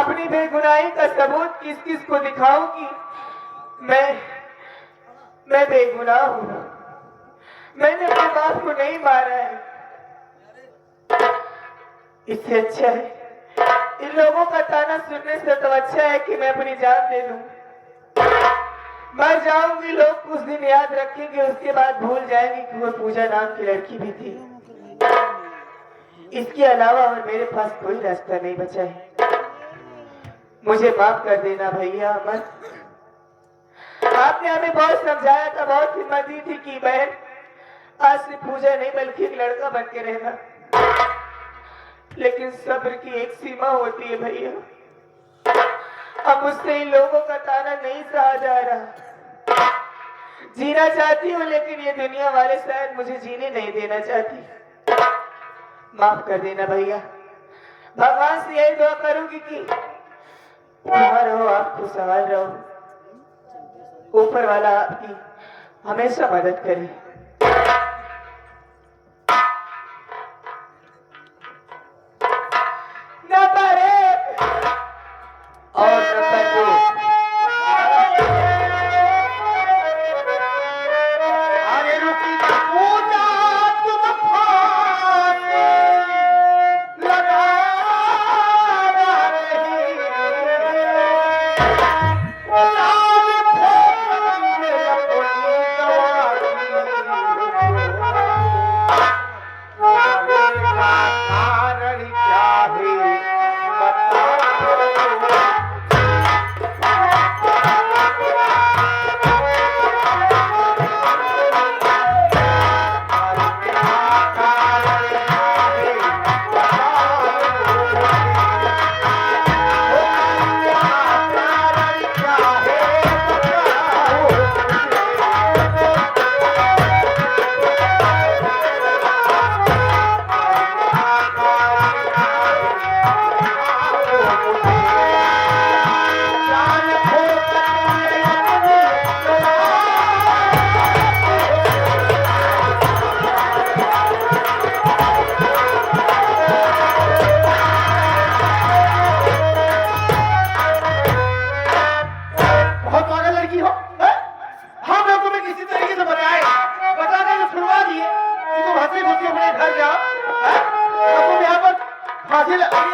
अपनी बेगुनाही का सबूत किस किस को दिखाऊं कि मैं बेगुनाह हूं। मैंने अपने बाप को नहीं मारा है। इससे अच्छा है इन लोगों का ताना सुनने से तो अच्छा है कि मैं अपनी जान दे दूं। मर जाऊंगी, लोग कुछ दिन याद रखेंगे, उसके बाद भूल जाएंगे कि वो पूजा नाम की लड़की भी थी। इसके अलावा और मेरे पास कोई रास्ता नहीं बचा है। मुझे माफ कर देना भैया अमर। आपने हमें बहुत समझाया था, बहुत हिम्मत दी थी कि बहन आज से पूजा नहीं बल्कि एक लड़का बन के रहना। लेकिन सब्र की एक सीमा होती है भैया। अब मुझसे इन लोगों का ताना नहीं सहा जा रहा। जीना चाहती हूँ लेकिन ये दुनिया वाले शायद मुझे जीने नहीं देना चाहती। माफ कर देना भैया। भगवान से यही दुआ करूंगी कि जहाँ रहो आप खुशहाल रहो, ऊपर वाला आपकी हमेशा मदद करे। नंबर 1 और नंबर 2 आगे रुकी ना पूजा तुम फांसी लगा रही। लाल फूल अपनी गवाही का कारण क्या है बता।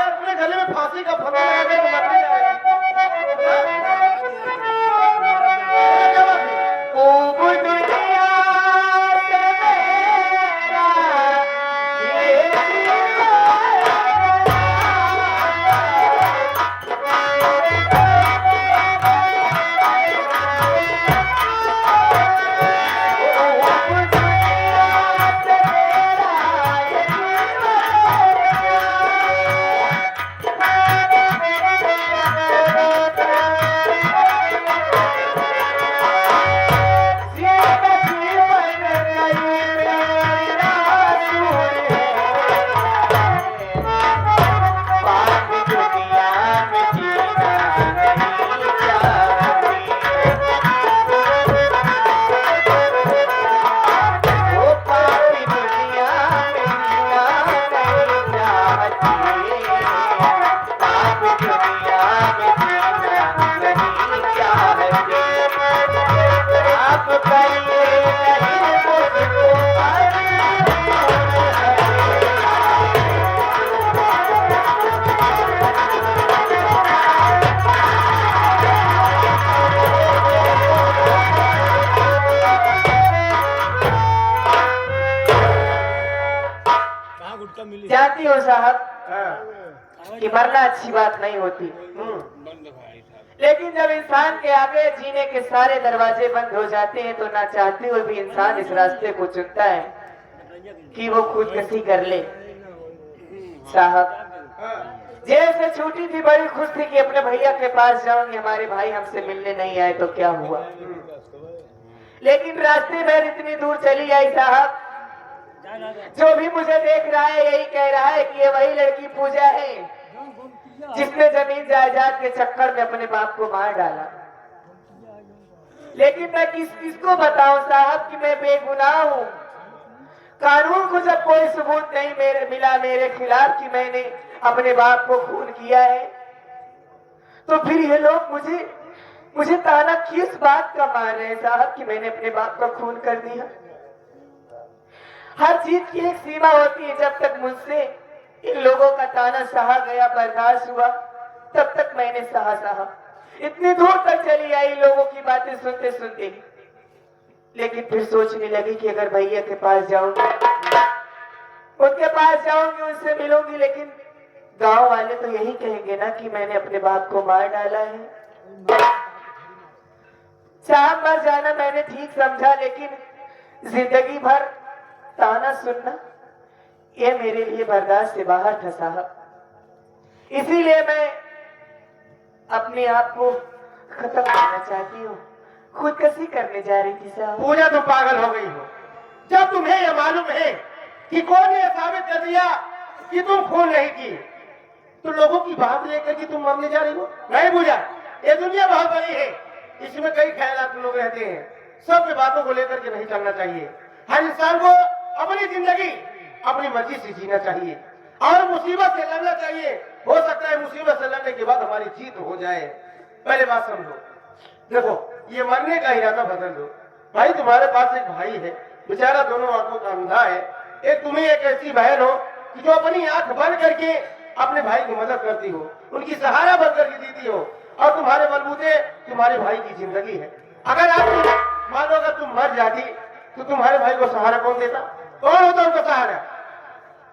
अपने गले में फांसी का फंदा लगा के तो मरने जानती हो साहब कि मरना अच्छी बात नहीं होती, लेकिन जब इंसान के आगे जीने के सारे दरवाजे बंद हो जाते हैं तो ना चाहते हुए भी इंसान इस रास्ते को चुनता है कि वो खुदकुशी कर ले। साहब जेल से छूटी थी, बड़ी खुश थी कि अपने भैया के पास जाऊंगी, हमारे भाई हमसे मिलने नहीं आए तो क्या हुआ। लेकिन रास्ते में इतनी दूर चली आई साहब, जो भी मुझे देख रहा है यही कह रहा है कि ये वही लड़की पूजा है जिसने जमीन जायदाद के चक्कर में अपने बाप को मार डाला। लेकिन मैं किसको बताऊं साहब कि मैं बेगुनाह हूं। कानून को जब कोई सबूत नहीं मिला मेरे खिलाफ कि मैंने अपने बाप को खून किया है, तो फिर ये लोग मुझे मुझे ताना किस बात का मार रहे हैं साहब कि मैंने अपने बाप का खून कर दिया। हर चीज की एक सीमा होती है। जब तक मुझसे इन लोगों का ताना सहा गया, बर्दाश्त हुआ, तब तक मैंने सहा। इतनी दूर तक चली आई लोगों की बातें सुनते सुनते, लेकिन फिर सोचने लगी कि अगर भैया के पास जाऊंगी, उनके पास जाऊंगी, उनसे मिलूंगी, लेकिन गांव वाले तो यही कहेंगे ना कि मैंने अपने बाप को मार डाला है। साहब मर जाना मैंने ठीक समझा, लेकिन जिंदगी भर ताना सुनना ये मेरे लिए बर्दाश्त से बाहर था साहब। इसीलिए मैं अपने आप को खत्म करना चाहती हूँ, खुदकशी करने जा रही थी साहब। पूजा तुम पागल हो गई हो। जब तुम्हें यह मालूम है कि कौन ने साबित कर दिया कि तुम खून नहीं की, तो लोगों की बात लेकर कि तुम मरने जा रही हो। नहीं पूजा, ये दुनिया बहुत बड़ी है, इसमें कई ख्यालात लोग रहते हैं। सब बातों को लेकर के नहीं चलना चाहिए। हर इंसान को अपनी जिंदगी अपनी मर्जी से जीना चाहिए और मुसीबत से लड़ना चाहिए। हो सकता है मुसीबत से लड़ने के बाद हमारी जीत हो जाए। पहले बात समझो, देखो ये मरने का इरादा बदल दो। भाई तुम्हारे पास एक भाई है, बेचारा दोनों आंखों का अंधा है। एक तुम्हें एक ऐसी बहन हो कि जो अपनी आंख बंद करके अपने भाई की मदद करती हो, उनकी सहारा बन करके जीती हो, और तुम्हारे बलबूते तुम्हारे भाई की जिंदगी है। अगर आप मान लो अगर तुम मर जाती तो तुम्हारे भाई को सहारा कौन देता? कौन होता उनका सहारा?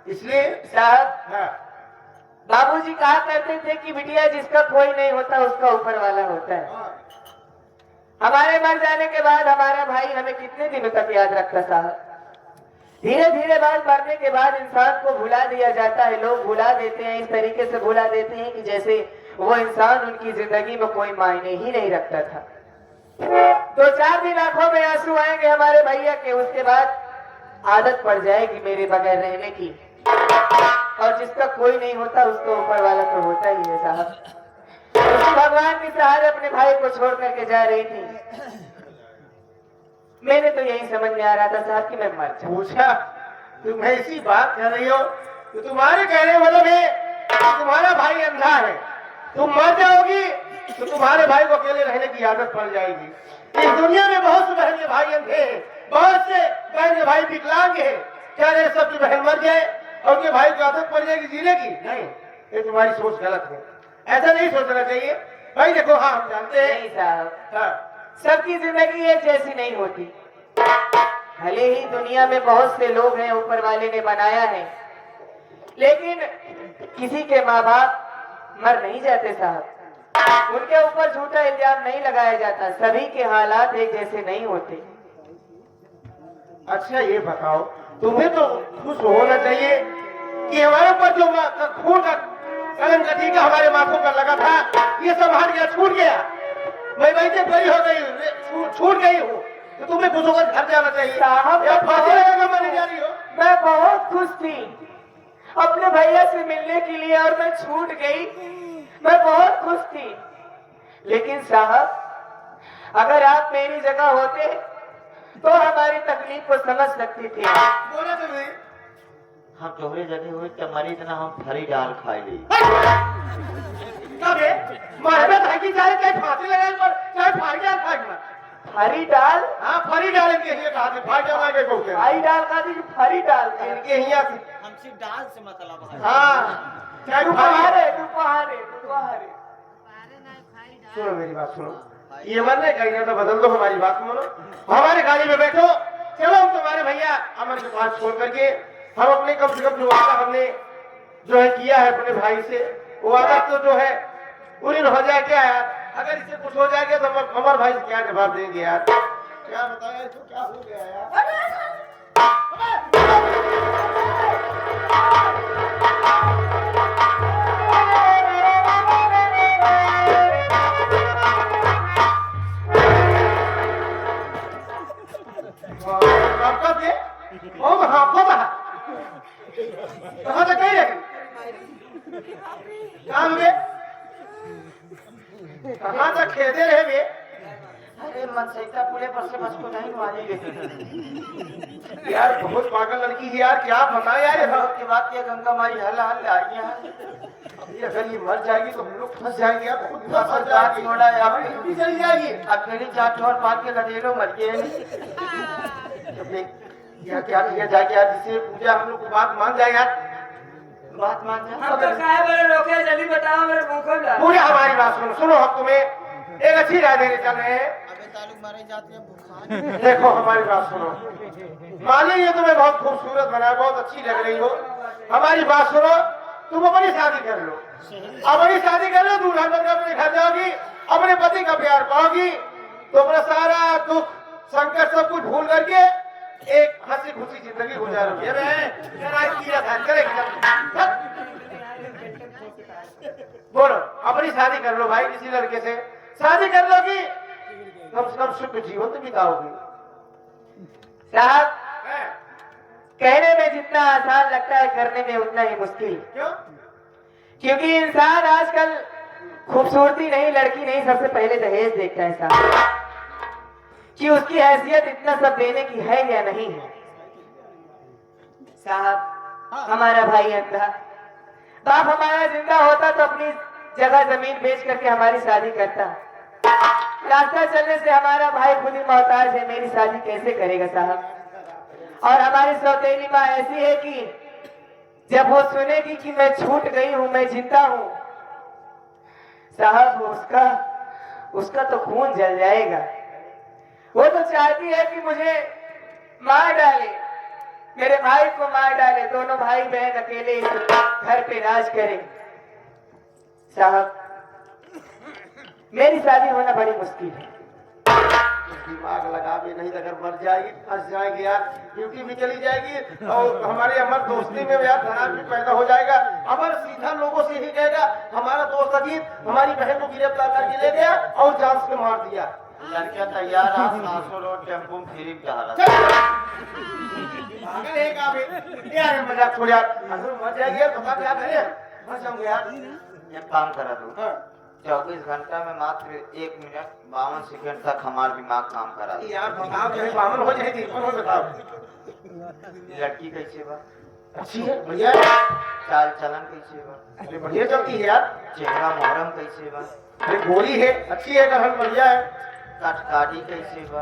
इसलिए साहब, हाँ, बाबूजी कहा करते थे कि बिटिया जिसका कोई नहीं होता उसका ऊपर वाला होता है। हमारे मर जाने के बाद हमारा भाई हमें कितने दिनों तक याद रखता साहब। धीरे धीरे बाद मरने के बाद इंसान को भुला दिया जाता है। लोग भुला देते हैं, इस तरीके से भुला देते हैं कि जैसे वो इंसान उनकी जिंदगी में कोई मायने ही नहीं रखता था। 2-4 दिन आंखों में आंसू आएंगे हमारे भैया के, उसके बाद आदत पड़ जाएगी मेरे बगैर रहने की। और जिसका कोई नहीं होता उसको ऊपर वाला तो होता ही है साहब। उसी भगवान के सहारे अपने भाई को छोड़ करके जा रही थी। मैंने तो यही समझ में आ रहा था साहब कि मैं मर जाऊं। पूछा तुम ऐसी बात कर रही हो तो तुम्हारे कहने मतलब है कि तुम्हारा भाई अंधा है, तुम मर जाओगी तो तुम्हारे भाई को अकेले रहने की आदत पड़ जाएगी। इस दुनिया में बहुत से बहन के भाई अंधे हैं, बहुत से बहन के भाई विकलांग हैं। क्या ये सब की बहन मर जाए और उनके भाई को आदत पड़ जाएगी जीने की? नहीं, ये तुम्हारी सोच गलत है। ऐसा नहीं सोचना चाहिए भाई। देखो हाँ, हम जानते हैं नहीं साहब, हाँ, सबकी जिंदगी एक जैसी नहीं होती। भले ही दुनिया में बहुत से लोग हैं ऊपर वाले ने बनाया है, लेकिन किसी के माँ बाप मर नहीं जाते साहब। उनके ऊपर झूठा इल्जाम नहीं लगाया जाता। सभी के हालात एक जैसे नहीं होते। अच्छा ये बताओ, तुम्हें तो खुश होना चाहिए कि हमारे ऊपर जो खून का कलम का टीका हमारे माथों पर लगा था, ये सब हट गया, छूट गया। मैं वैसे बड़ी हो गई, छूट गई हूँ, तो तुम्हें खुश होकर घर जाना चाहिए। साहब, या फांसी लगाकर मरने जा रही हो? मैं बहुत खुश थी अपने भैया से मिलने के लिए और मैं छूट गई। मैं बहुत खुश थी, लेकिन साहब अगर आप मेरी जगह होते तो हमारी तकलीफ को समझ सकती थी। बोला तुम्हें हम तोहरे जगह हुए तुम्हारी इतना हम फरी डाल खाई ली। कब है मेहनत है कि चाहे चाहे फांसी लगाए पर चाहे फाड़ गया फाड़। फरी डाल? हाँ, फरी डाल इनके लिए कहा फाड़ जाना के कहते हैं। फरी डाल का थी, फरी डाल का। इनके यहाँ से हमसे डाल से मतलब है। हाँ, चाहे तू पहाड़े, तू पहाड़े, तू पहाड़े। सुनो मेरी बात सुनो, ये मरने का इरादा बदल दो, हमारी बात सुनो। हमारे गाड़ी में बैठो, चलो हम तुम्हारे भैया अमन के पास छोड़ करके हम अपने कम से कम जो वादा हमने जो है किया है अपने भाई से, वो वादा तो जो है पूरी हो जाए। क्या यार, अगर इससे कुछ हो जाएगा तो हम हमारे भाई से क्या जवाब देंगे यार? क्या बताया इसको, क्या हो गया यार? कहाँ तक गई है? काम में कहाँ तक खेलते रहे वे? अरे मनसैता पुले पर से बस को नहीं मारी यार बहुत पागल लड़की है यार, क्या बताए यार? ये की बात किया गंगा माई हल हल आई है। कि अगर ये मर जाएगी तो हम लोग फंस जाएंगे यार, खुद फंस बात जाएंगे, छोड़ा यार। हमारी ड्यूटी चली जाएगी। अकेली चार छोड़ मार के गधेड़ो मर गए। अपने क्या क्या किया जाए यार, जिससे पूजा हम लोग को बात मान जाए यार। बात मान जा। हम तो काहे बड़े रोके, जल्दी बताओ मेरे मुंह खोल ला। पूजा हमारी बात सुनो, सुनो हम तुम्हें एक अच्छी राय देने चल रहे हैं। देखो हमारी बात सुनो, माली ये तुम्हें बहुत खूबसूरत बना, बहुत अच्छी लग रही हो, हमारी बात सुनो, तुम अपनी शादी कर लो, अपनी शादी कर लो, दूल्हा बनकर अपने घर जाओगी, अपने पति का प्यार पाओगी, तो अपना सारा दुख संकट सब कुछ भूल करके एक हंसी खुशी जिंदगी गुजारोगी। बोलो अपनी शादी कर लो भाई, किसी लड़के से शादी कर लोगी, कम से कम सुख जीवन तो बिताओगी। साहब, कहने में जितना आसान लगता है करने में उतना ही मुश्किल। क्यों? क्योंकि इंसान आजकल खूबसूरती नहीं, लड़की नहीं, सबसे पहले दहेज देखता है साहब, कि उसकी हैसियत इतना सब देने की है या नहीं है। साहब, हमारा भाई अंधा, बाप हमारा जिंदा होता तो अपनी जगह जमीन बेच करके हमारी शादी करता। रास्ता चलने से हमारा भाई खुद ही मोहताज है, मेरी शादी कैसे करेगा साहब? और हमारी सौतेली माँ ऐसी है कि जब वो सुनेगी कि मैं छूट गई हूँ, मैं जिंदा हूँ साहब, उसका तो खून जल जाएगा। वो तो चाहती है कि मुझे मार डाले, मेरे भाई को मार डाले, दोनों भाई बहन अकेले इस घर पे राज करें। साहब, मेरी शादी होना बड़ी मुश्किल है। दिमाग लगा भी नहीं, अगर मर जाएगी फंस जाएंगे यार, ड्यूटी भी चली जाएगी और हमारे अमर दोस्ती में यार दरार भी पैदा हो जाएगा। अमर सीधा लोगों से ही कहेगा हमारा दोस्त अजीत हमारी बहन को गिरफ्तार करके ले गया और जान से मार दिया। लड़कियां तैयार आ, 700 रोड टेम्पो में फ्री जा रहा। पागल है क्या बे? यार मजाक छोड़ यार, अगर मर जाएगी यार पता क्या करें, मर जाऊंगे यार। एक काम करा दो, हाँ। 24 घंटा में मात्र 1 मिनट 52 सेकंड तक हमारा दिमाग काम करा दो। यार बताओ, चाहे बामन हो जाए दीपन हो, बताओ लड़की कैसे बा? अच्छी है बढ़िया है, चाल चलन कैसे बा? अरे बढ़िया चलती है यार, चेहरा मोहरम कैसे बा? अरे गोरी है, अच्छी है, कहन बढ़िया है, कटकारी कैसे बा?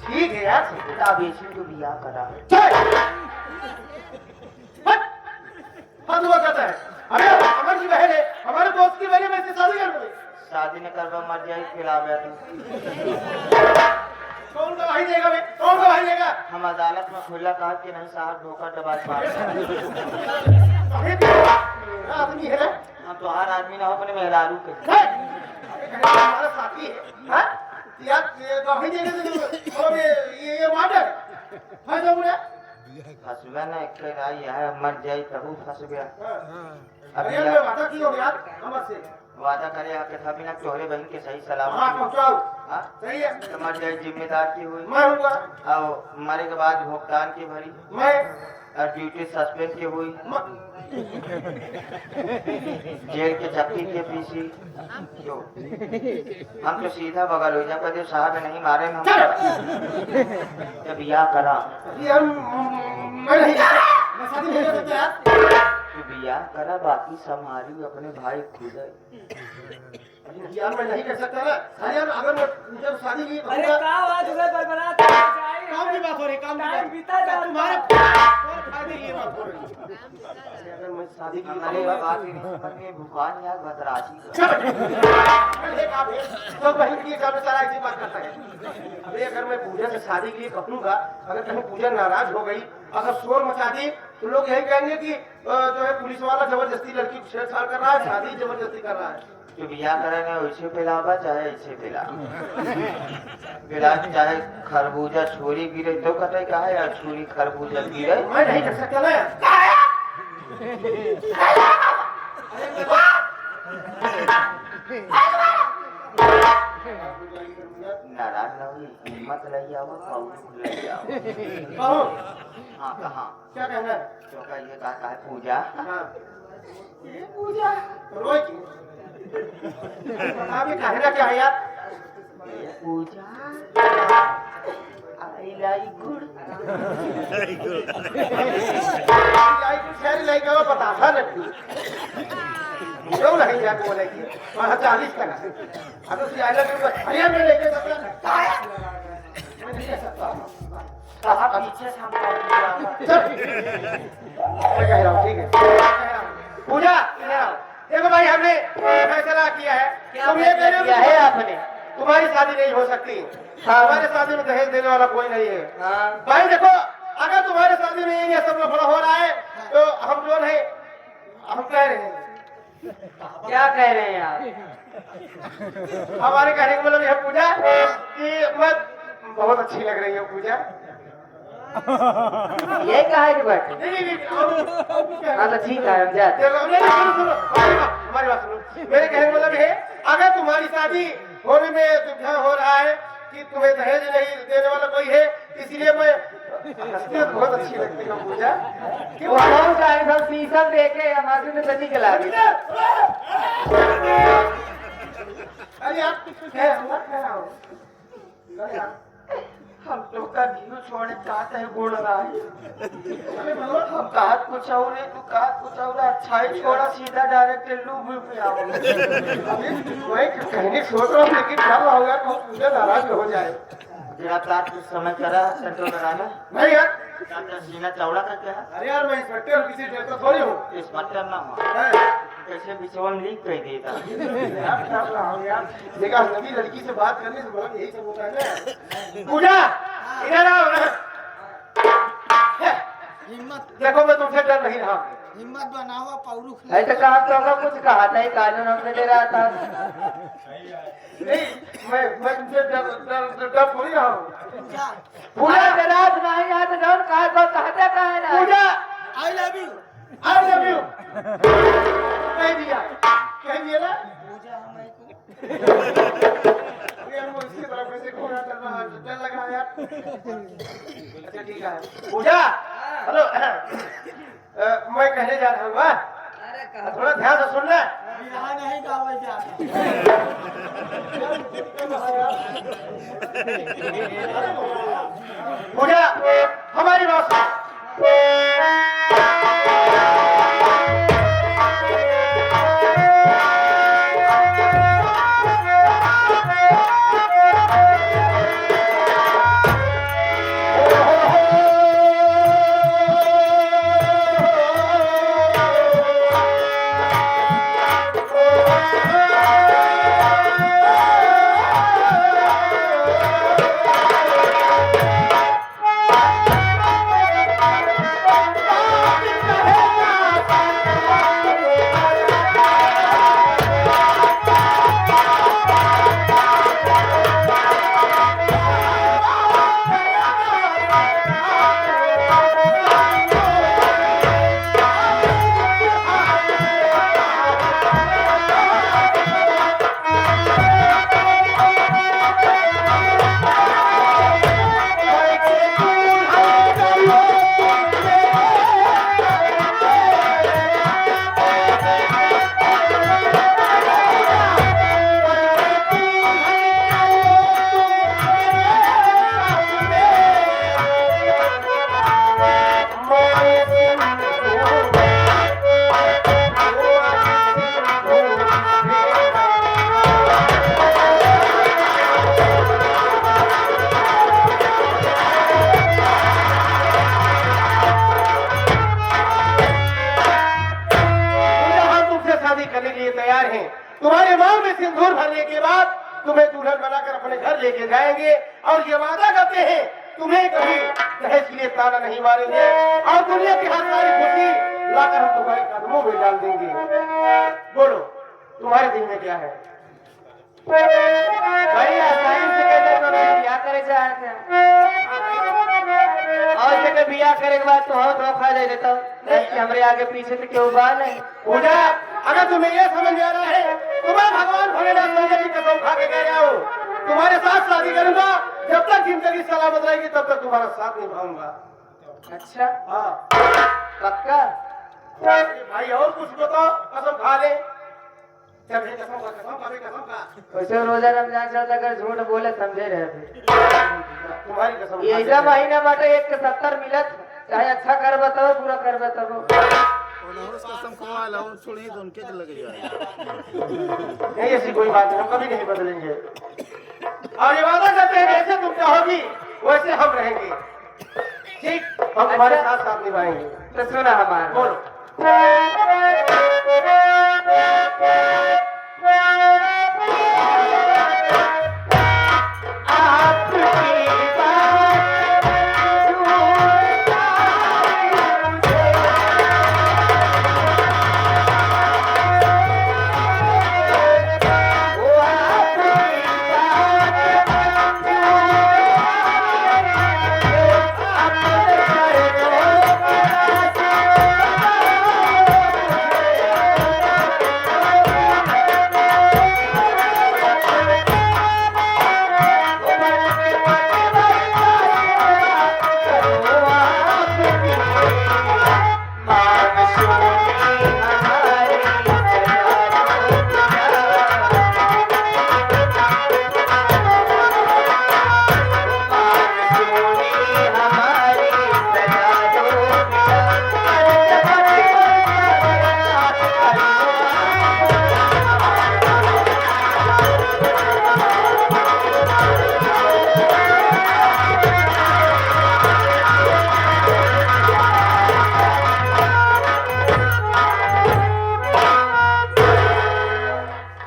ठीक है यार। बेटा बेची तो बियाह करा। हद हुआ करता है, अरे अमर की बहन है, हमारे दोस्त की बहन में शादी कर लो। शादी न करवा मर जाए फिर आ गया तू। कौन गवाही देगा बे? कौन गवाही देगा? हम अदालत में खुला कहा कि नहीं साहब धोखा दबाज मार। आदमी है ना, हम तो हर आदमी ना हो अपने मेहरारू के। हमारा साथी है, हाँ? यार ये गवाही देगा तो और ये मर्डर फंस जाऊंगा। फंसवा ना एक राय है, मर जाए तब फंस गया। अरे मैं वादा की हो यार अमर से, वादा करे आके था बिना तोहरे बहन के सही सलाम। हाँ पहुंचाओ, हाँ? सही है, तो मर जाए जिम्मेदार की हुई मैं हूँगा, और मरे के बाद भुगतान की भरी मैं और ड्यूटी सस्पेंड की हुई, जेल के चक्की के पीछे। क्यों? हम तो सीधा बगल हो जा पर साहब नहीं मारे हम जब बियाह करा। यार मैं नहीं, मैं शादी नहीं कर सकता यार। तो बियाह करा, बाकी संभाली अपने भाई खुद। यार मैं नहीं कर सकता ना, अरे यार अगर मैं जब शादी की अरे क्या बात हुआ पर बना तो काम की बात हो रही, काम की टाइम बात बीता जा रहा है। तुम्हारे फायदे की बात हो रही है। अगर मैं शादी की हमारे बात ही नहीं भगवान यार बदराशी तो बहन की हिसाब से सारा ऐसी बात करता है। अरे अगर मैं पूजा से शादी के लिए कपूंगा, अगर कहीं पूजा नाराज हो गई, अगर शोर मचा दी तो लोग यही कहेंगे कि जो है पुलिस वाला जबरदस्ती लड़की को छेड़छाड़ कर रहा है, शादी जबरदस्ती कर रहा है। जो बियाह करेंगे वैसे पिलावा चाहे ऐसे पिला चाहे खरबूजा छुरी गिरे तो कटे कहा यार छुरी खरबूजा गिरे। मैं नहीं कर सकता ना यार। नाराज ना हुई, हिम्मत लगी आओ पाऊ लगी आओ। कहो हाँ कहाँ क्या कहना है? तो कहिए कहा है पूजा। हाँ ये पूजा रोज की बताओ, कहना क्या है यार? पूजा आई लाइक गुड़। लाइक शेर लाइक बता था लड़की क्यों नहीं जाके बोलेगी? वहाँ 40 का ना। अब तो आई लव यू भैया मैं लेके सकता मैं नहीं ले सकता। साहब पीछे से हमको चल मैं कह रहा हूँ ठीक है। पूजा देखो भाई हमने फैसला किया है। तुम ये कह रहे हो किया है आपने? तुम्हारी शादी नहीं हो सकती। हाँ। तुम्हारे शादी में दहेज देने वाला कोई नहीं है। हाँ। भाई देखो अगर तुम्हारे शादी में ये सब लफड़ा हो रहा है तो हम जो है हम कह रहे हैं। क्या कह रहे हैं आप? हमारे कहने का मतलब यह पूजा कि मत बहुत अच्छी लग रही है पूजा। ये कहा है कि बैठे? नहीं हाँ तो ठीक है हम जाते हैं। सुनो हमारी बात सुनो। मेरे कहने का मतलब है अगर तुम्हारी शादी होने में दुविधा हो रहा है कि तुम्हें दहेज नहीं देने वाला कोई है इसलिए मैं हंसते बहुत अच्छी लगती है पूजा। वो कौन सा है? सब शीशम देखे हमारे में बनी के लागे। अरे आप मत कह रहा हूँ। हम लोग का घी छोड़ने चाहते हैं गुड़ रहा है। हम काट कुछ और नहीं तू काट कुछ और अच्छा ही छोड़ा सीधा डायरेक्ट लूब पे आओ। मैं कहने सोच रहा हूँ लेकिन क्या होगा तो पूजा नाराज हो जाए। जरा तार कुछ समय करा सेंटर लगाना नहीं यार डॉक्टर सीना चौड़ा का क्या अरे यार मैं इंस्पेक्टर हूँ किसी डॉक्टर थोड़ी हूँ। इस मटर ना हो कैसे बिचवन लीक कर देता। यार क्या रहा हूँ यार देखा नवी लड़की से बात करने से बोला यही सब होता है ना। पूजा इधर आओ। देखो मैं तुमसे डर नहीं रहा। हिम्मत बनाओ पौरू ऐसे कहा तो होगा कुछ कहा था ही कानून हमने ले रहा था। नहीं मैं तुमसे डर थोड़ी रहा हूँ। पूरा रात नहीं आज डर कहा को कहते कहा है ना? Pooja I love you I love you कह दिया ना। यार वो इसकी तरफ कैसे घूमना चल रहा है डर लग रहा है यार। अच्छा ठीक है पूजा हेलो मैं कहने जा रहा हूँ थोड़ा ध्यान से सुनना। यहाँ नहीं गावे जाता पूजा हमारी बात सुन। तुम्हारे मांग में सिंदूर भरने के बाद तुम्हें दुल्हन बनाकर अपने घर लेके जाएंगे और ये वादा करते हैं तुम्हें कभी दहेज के लिए ताना नहीं मारेंगे और दुनिया की हर सारी खुशी लाकर हम तुम्हारे कदमों में डाल देंगे। बोलो तुम्हारे दिल में क्या है? भाई आसानी से कहते तो बिया करे चाहते और जगह बिया करे के बाद तो और धोखा दे देता कि हमरे आगे पीछे से क्यों बात नहीं। पूजा अगर तुम्हें ये समझ में आ रहा है तुम्हें भगवान भोलेनाथ मैया की कसम खा के कह रहा हूँ तुम्हारे साथ शादी करूंगा जब तक जिंदगी सलामत रहेगी तब तक तुम्हारा साथ निभाऊंगा। अच्छा हाँ पक्का? भाई और कुछ बताओ कसम खा ले। चल कसम का वैसे रोजा रमजान चलता अगर झूठ बोले समझे रहे थे तुम्हारी कसम ये ऐसा महीना बाटे 1 के 70 मिलत चाहे अच्छा कर बताओ बुरा कर बताओ नहीं ऐसी कोई बात नहीं, हम कभी नहीं बदलेंगे और ये वादा करते हैं जैसे तुम चाहोगी वैसे हम रहेंगे। ठीक, हम तुम्हारे साथ साथ निभाएंगे। तो सुना हमारा बोलो।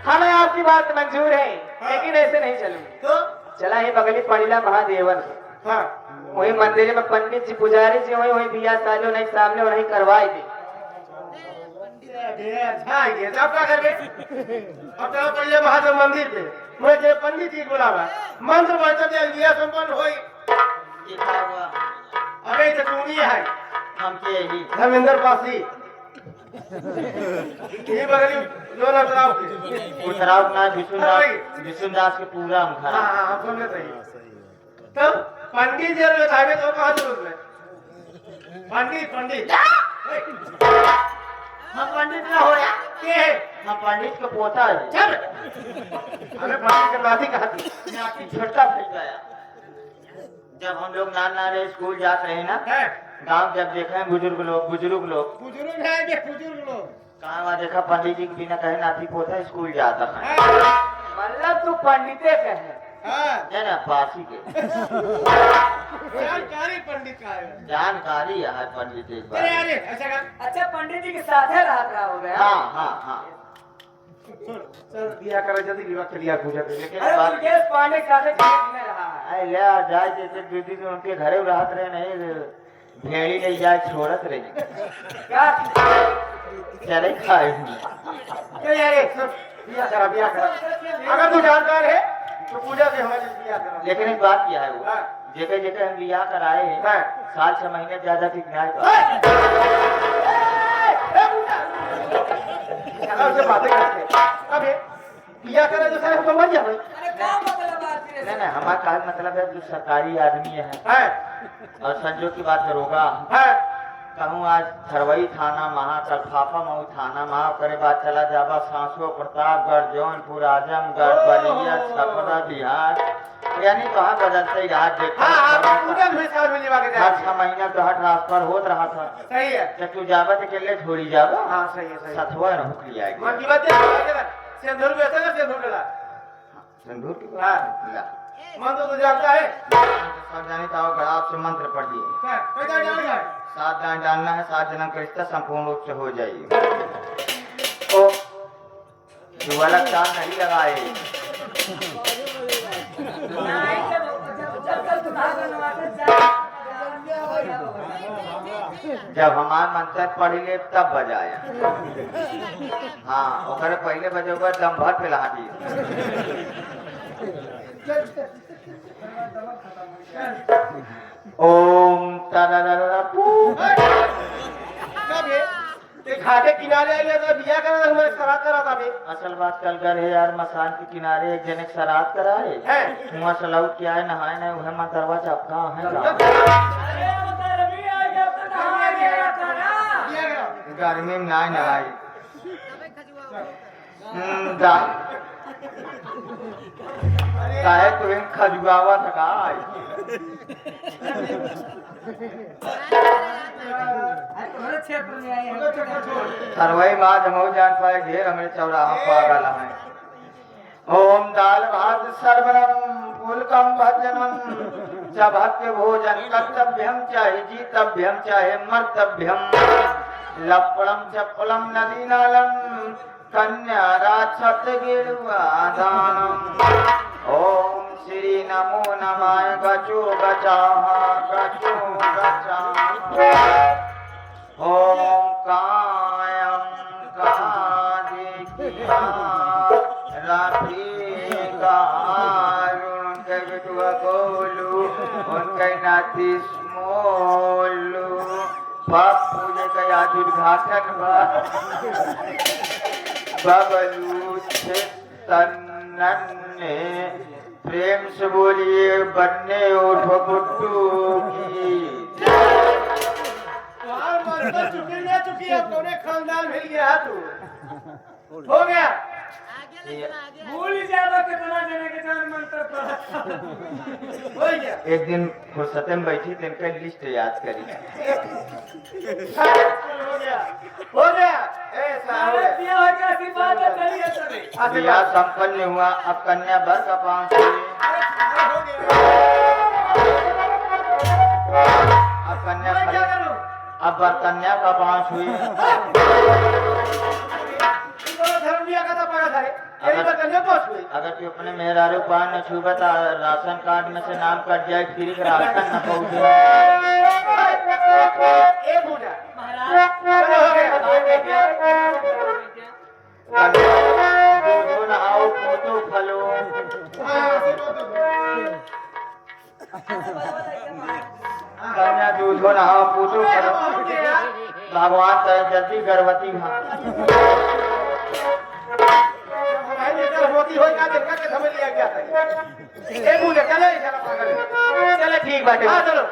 मंजूर है, लेकिन ऐसे नहीं चलूंगी। तो चला है बगली पड़ीला महादेवन हाँ वही मंदिर में पंडित जी पुजारी जी वही वही बिया सालो नहीं सामने और नहीं करवाई दी। अच्छा ये सब क्या करके अब चलो पहले महादेव मंदिर पे मुझे पंडित जी बुलावा मंत्र पढ़ते दिया संपन्न होई। लिखा हुआ अबे तो तू नहीं है हम के ही धर्मेंद्र पासी ये बगली जो ना चलाओ उतराव ना विष्णुदास के पूरा हम हाँ खा हाँ हम समझे सही। तो पंडित जी लोग आवे तो कहाँ जरूरत है पंडित पंडित हम पंडित ना हो या के है हम पंडित का पोता है चल हमें पंडित के नाती कहा थी नाती छोटा फैल गया। जब हम लोग नाना रहे स्कूल जाते हैं ना है गांव जब देखा है बुजुर्ग लोग बुजुर्ग है ये बुजुर्ग लोग कहाँ वहाँ देखा पंडित जी के बिना कहे नाती पोता स्कूल जाता है मतलब तू पंडिते कहे हाँ है ना पासी के जानकारी पंडित का है। जानकारी है पंडित एक अरे बार अरे ऐसा कर अच्छा पंडित जी के साथ है रहा हो गया। हाँ हाँ हाँ सुन चल दिया कर जल्दी विवाह के लिए पूजा कर लेकिन अरे बात- मुर्गेश पांडे के साथ खेत में रहा है। अरे ले आ जाए जैसे दीदी तो उनके घरे रहत रहे नहीं भेड़ी नहीं जाए छोड़त रही क्या चले खाए चल यार सुन बिया करा अगर तू जानकार है तो पूजा से हमारे बिया करा लेकिन एक बात क्या है वो हाँ। जेके जेके हम लिया कर आए हैं हाँ। साल 6 महीने ज्यादा ठीक नहीं चला उससे बातें करते अब ये बिया करा जो सारे हमको मर जाए अरे क्या मतलब बात है? नहीं नहीं हमारा कहा मतलब है जो सरकारी आदमी है है और संजो की बात करूँगा है कहूँ आज थरवई थाना महाकल फाफा मऊ थाना महा करे बात चला जाबा सांसो प्रतापगढ़ जौनपुर आजमगढ़ बलिया छपरा बिहार यानी कहाँ बदलते ही रहा देखा हाँ हाँ पूजा भी साथ में लेवा के हर जाए 6 महीना तो हर ट्रांसफर होत रहा था सही है जब तू जाबा तो अकेले थोड़ी जाबा हाँ सही है सही है सथवा रुक लिया मन की बात है सिंदूर भी ऐसा ना सिंदूर डला सिंदूर की हाँ। बात मन तो जानता है सब जाने तो आओ गड़ा आपसे मंत्र पढ़िए क्या कैसा जाएगा 7 दान डालना है 7 जन्म का रिश्ता संपूर्ण रूप से हो जाएगी ओ जो अलग चाल नहीं लगाए जब हमार मंत्र पढ़ ले तब बजाया हाँ ओकरे पहले बजोगा दम भर पे लाटी ओम तररररा पू कब ये ते घाटे किनारे आए तो बिया करा हमारे सरात करा था बे असल बात कल कर है यार मसान के किनारे एक जने के श्राद्ध कराए है वहाँ सलाउ क्या है नहाए नहीं वह मंत्रवा चपका है बिया करा गर्मी में ना नहाए अरे काहे तो इन खजुआवा थका सरवई माँ जमो जान पाए घेर हमें चौराहा पागल है ओम दाल भात सर्वनम फूलकम भजनम चभक्य भोजन कर्तव्यम चाहे जीतव्यम चाहे मर्तव्यम लपड़म चपलम नदी नालम कन्या राक्षत गिरुआदानम ओम श्री नमो नमाय गचो गचाहा गचो गचाहा ओम कायम कादिकिया उनके बिटुआ गोलू उनके नाती स्मोलू बापू ने कहा उद्घाटन बबलू तन्नन ने प्रेम से बोलिए बनने उठ गुड्डू की चुकी ना चुकी अब तूने खानदान मिल गया तू हो गया भूल ही जाओ कितना देने के जान मंत्र हो गया एक दिन फुर्सत में बैठी तो इनका लिस्ट याद करी हो गया ऐसा हो गया विवाह संपन्न हुआ अब कन्या वर का पांच हुई अब अब वर कन्या का पांच हुई अगर तू अपने मेहरारू पान न छूबा तो राशन कार्ड में से नाम कट जाए फ्री का राशन न पहुंचे दूधो नहाओ पूतो फलो कन्या दूधो नहाओ पूतो फलो भगवान करे जल्दी गर्भवती समझ लिया क्या चले ठीक बात है चलो